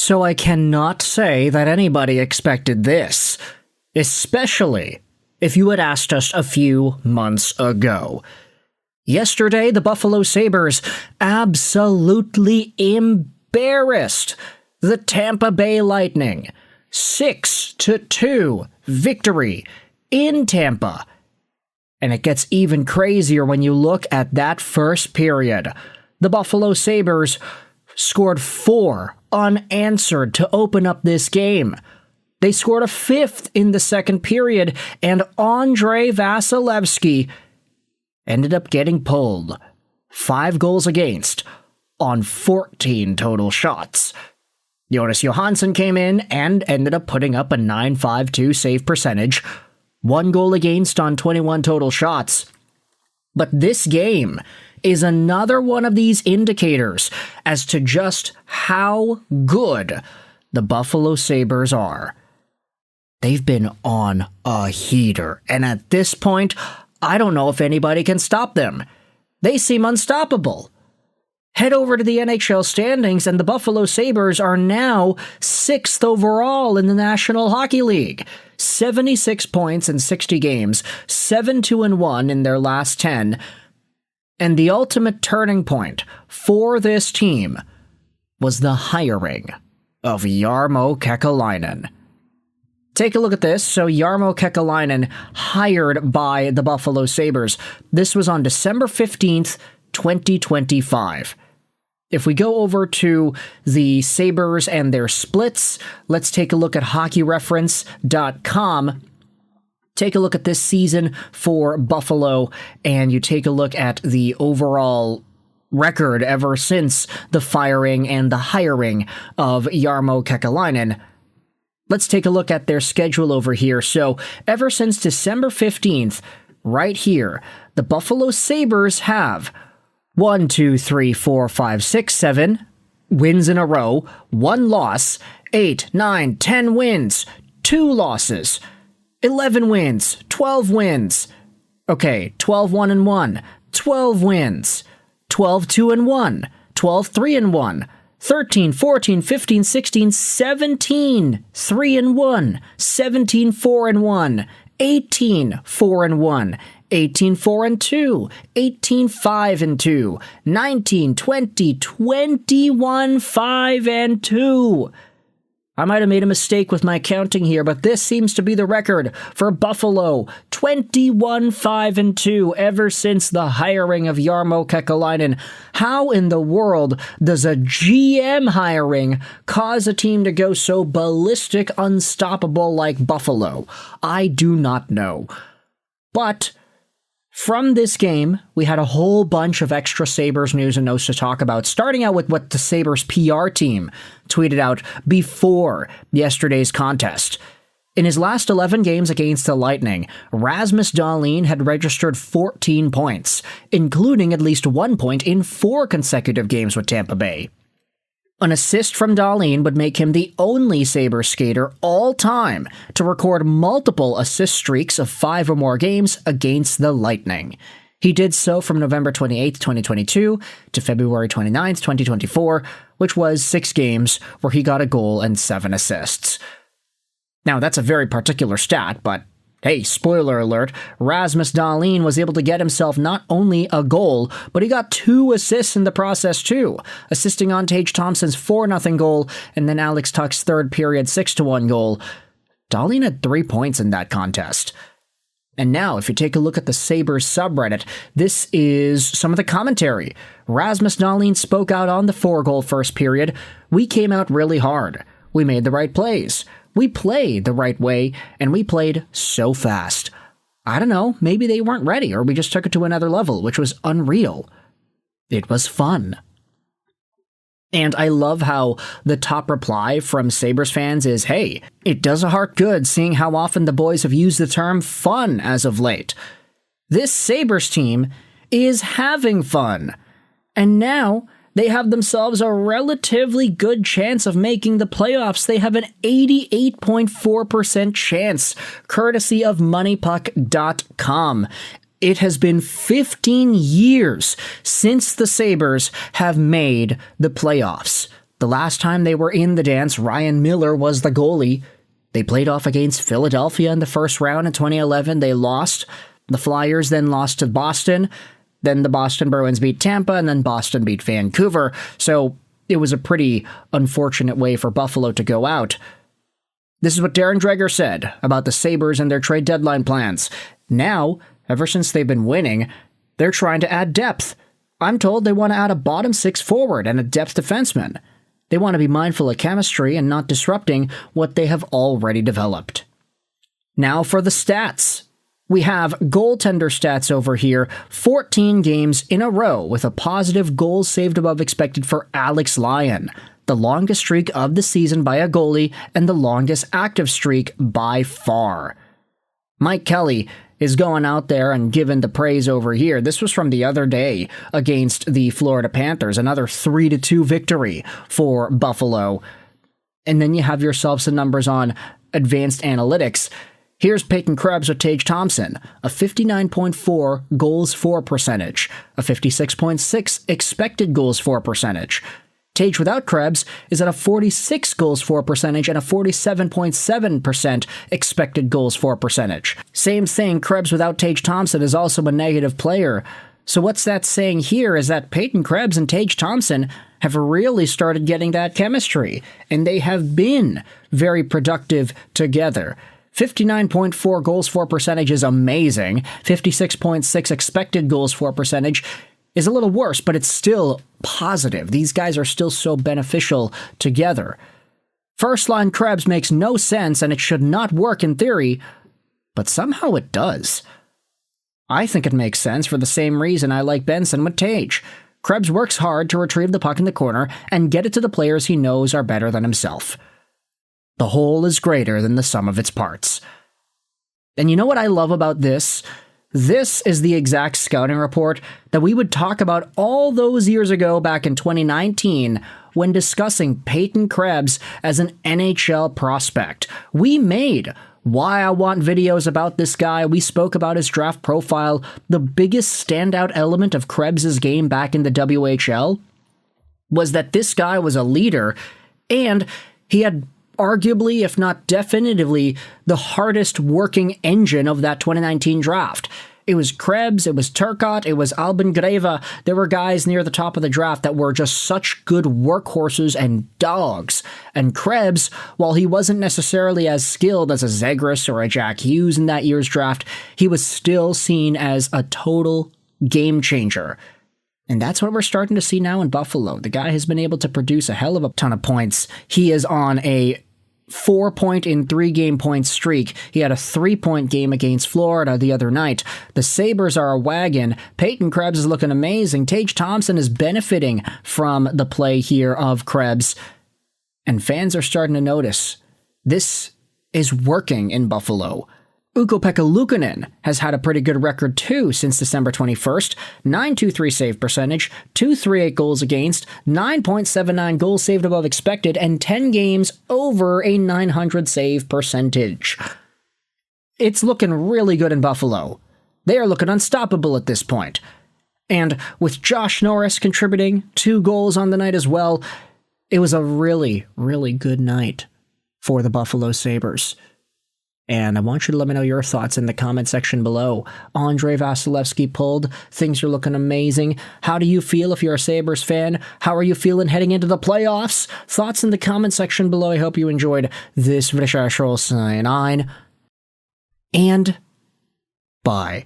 So I cannot say that anybody expected this, especially if you had asked us a few months ago. Yesterday, the Buffalo Sabres absolutely embarrassed the Tampa Bay Lightning. 6-2 victory in Tampa. And it gets even crazier when you look at that first period. The Buffalo Sabres scored 4 unanswered to open up this game. They scored a 5th in the second period, and Andrei Vasilevsky ended up getting pulled. 5 goals against on 14 total shots. Jonas Johansson came in and ended up putting up a .952 save percentage. 1 goal against on 21 total shots. But this game is another one of these indicators as to just how good the Buffalo Sabres are. They've been on a heater, and at this point, I don't know if anybody can stop them. They seem unstoppable. Head over to the NHL standings, and the Buffalo Sabres are now 6th overall in the National Hockey League. 76 points in 60 games, 7-2-1 in their last 10. And the ultimate turning point for this team was the hiring of Jarmo Kekalainen. Take a look at this. So Jarmo Kekalainen hired by the Buffalo Sabres. This was on December 15th, 2025. If we go over to the Sabres and their splits, let's take a look at hockeyreference.com. Take a look at this season for Buffalo, and you take a look at the overall record ever since the firing and the hiring of Jarmo Kekalainen. Let's take a look at their schedule over here. So, ever since December 15th, right here, the Buffalo Sabres have 1, 2, 3, 4, 5, 6, 7 wins in a row, 1 loss, 8, 9, 10 wins, 2 losses, 11 wins, 12 wins. Okay, 12-1-1, 12 wins, 12-2-1, 12-3-1, 13, 14, 15, 16, 17, 3-1, 17, 4-1, 18, 4-1, 18, 4-2, 18, 5-2, 19, 20, 21, 5-2. I might have made a mistake with my counting here, but this seems to be the record for Buffalo. 21-5-2 ever since the hiring of Jarmo Kekalainen. How in the world does a GM hiring cause a team to go so ballistic, unstoppable like Buffalo? I do not know. But from this game, we had a whole bunch of extra Sabres news and notes to talk about, starting out with what the Sabres PR team tweeted out before yesterday's contest. In his last 11 games against the Lightning, Rasmus Dahlin had registered 14 points, including at least 1 point in 4 consecutive games with Tampa Bay. An assist from Dahlin would make him the only Sabres skater all time to record multiple assist streaks of 5 or more games against the Lightning. He did so from November 28, 2022 to February 29, 2024, which was 6 games where he got a goal and 7 assists. Now, that's a very particular stat, but hey, spoiler alert, Rasmus Dahlin was able to get himself not only a goal, but he got 2 assists in the process too, assisting on Tage Thompson's 4-0 goal and then Alex Tuch's third period 6-1 goal. Dahlin had 3 points in that contest. And now, if you take a look at the Sabres subreddit, this is some of the commentary. Rasmus Dahlin spoke out on the 4-goal first period. We came out really hard. We made the right plays. We played the right way, and we played so fast. I don't know, maybe they weren't ready, or we just took it to another level, which was unreal. It was fun. And I love how the top reply from Sabres fans is, hey, it does a heart good seeing how often the boys have used the term fun as of late. This Sabres team is having fun. And now they have themselves a relatively good chance of making the playoffs. They have an 88.4% chance, courtesy of MoneyPuck.com. It has been 15 years since the Sabres have made the playoffs. The last time they were in the dance, Ryan Miller was the goalie. They played off against Philadelphia in the first round in 2011. They lost. The Flyers then lost to Boston. Then the Boston Bruins beat Tampa, and then Boston beat Vancouver. So it was a pretty unfortunate way for Buffalo to go out. This is what Darren Dreger said about the Sabres and their trade deadline plans. Now, ever since they've been winning, they're trying to add depth. I'm told they want to add a bottom six forward and a depth defenseman. They want to be mindful of chemistry and not disrupting what they have already developed. Now for the stats. We have goaltender stats over here, 14 games in a row with a positive goals saved above expected for Alex Lyon, the longest streak of the season by a goalie and the longest active streak by far. Mike Kelly is going out there and giving the praise over here. This was from the other day against the Florida Panthers, another 3-2 victory for Buffalo. And then you have yourself some numbers on advanced analytics. Here's Peyton Krebs with Tage Thompson, a 59.4 goals for percentage, a 56.6 expected goals for percentage. Tage without Krebs is at a 46 goals for percentage and a 47.7% expected goals for percentage. Same thing, Krebs without Tage Thompson is also a negative player. So what's that saying here is that Peyton Krebs and Tage Thompson have really started getting that chemistry, and they have been very productive together. 59.4 goals for percentage is amazing. 56.6 expected goals for percentage is a little worse, but it's still positive. These guys are still so beneficial together. First line Krebs makes no sense, and it should not work in theory, but somehow it does. I think it makes sense for the same reason I like Benson with Tage. Krebs works hard to retrieve the puck in the corner and get it to the players he knows are better than himself. The whole is greater than the sum of its parts. And you know what I love about this? This is the exact scouting report that we would talk about all those years ago back in 2019 when discussing Peyton Krebs as an NHL prospect. We made Why I Want videos about this guy. We spoke about his draft profile. The biggest standout element of Krebs' game back in the WHL was that this guy was a leader, and he had arguably, if not definitively, the hardest working engine of that 2019 draft. It was Krebs, it was Turcotte, it was Albin Greva. There were guys near the top of the draft that were just such good workhorses and dogs. And Krebs, while he wasn't necessarily as skilled as a Zegras or a Jack Hughes in that year's draft, he was still seen as a total game changer. And that's what we're starting to see now in Buffalo. The guy has been able to produce a hell of a ton of points. He is on a 4-point in 3-game point streak. He had a 3-point game against Florida the other night. The Sabres are a wagon. Peyton Krebs is looking amazing. Tage Thompson is benefiting from the play here of Krebs. And fans are starting to notice this is working in Buffalo. Ukko-Pekka Luukkonen has had a pretty good record too since December 21st. .923 save percentage, .238 goals against, 9.79 goals saved above expected, and 10 games over a .900 save percentage. It's looking really good in Buffalo. They are looking unstoppable at this point. And with Josh Norris contributing 2 goals on the night as well, it was a really, really good night for the Buffalo Sabres. And I want you to let me know your thoughts in the comment section below. Andrei Vasilevsky pulled. Things are looking amazing. How do you feel if you're a Sabres fan? How are you feeling heading into the playoffs? Thoughts in the comment section below. I hope you enjoyed this video. Sign on. And bye.